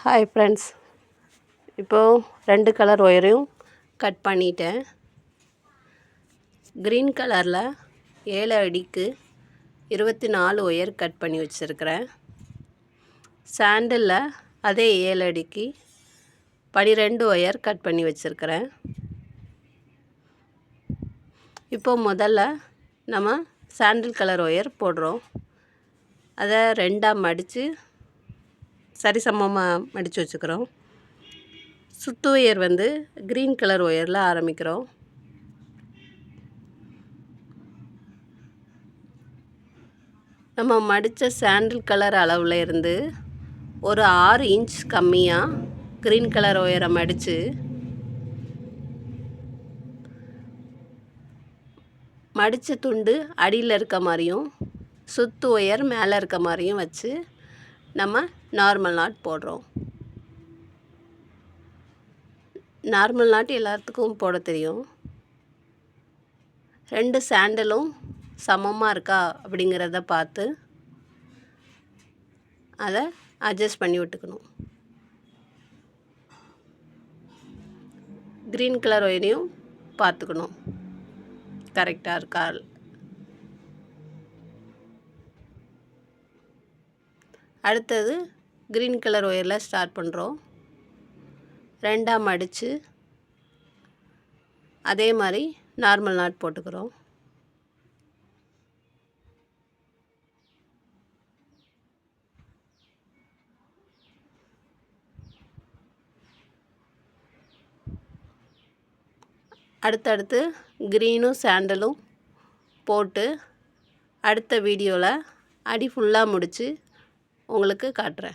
Hi friends, இப்போது 2 colour ஒயரையும் cut பண்ணிட்டேன். Green கலரில் 7 அடிக்கு 24 ஒயர் கட் பண்ணி வச்சுருக்கிறேன். சாண்டலில் அதே 7 அடிக்கு 12 ஒயர் கட் பண்ணி வச்சுருக்கிறேன். இப்போது முதல்ல நம்ம சாண்டில் கலர் ஒயர் போடுறோம். அதை 2ஆக மடித்து சரிசமமாக மடித்து வச்சுக்கிறோம். சுத்து ஒயர் க்ரீன் கலர் ஒயரில் ஆரம்பிக்கிறோம். நம்ம மடித்த சாண்டில் கலர் அளவில் இருந்து ஒரு 6 இன்ச் கம்மியாக க்ரீன் கலர் ஒயரை மடித்து மடித்த துண்டு அடியில் இருக்க மாதிரியும் சுத்து ஒயர் மேலே இருக்க மாதிரியும் வச்சு நம்ம நார்மல் நாட் போடுறோம். நார்மல் நாட் எல்லாத்துக்கும் போட தெரியும். 2 சாண்டலும் சமமாக இருக்கா அப்படிங்கிறத பார்த்து அதை அட்ஜஸ்ட் பண்ணி விட்டுக்கணும். க்ரீன் கலர் ஒயரையும் பார்த்துக்கணும் கரெக்டாக இருக்கா. அடுத்தது க்ரீன் கலர் ஒயரில் ஸ்டார்ட் பண்ணுறோம். 2ஆக மடித்து அதே மாதிரி நார்மல் நாட் போட்டுக்கிறோம். அடுத்தடுத்து க்ரீனும் சாண்டலும் போட்டு அடுத்த வீடியோவில் அடி ஃபுல்லாக முடித்து உங்களுக்கு காட்டுறேன்.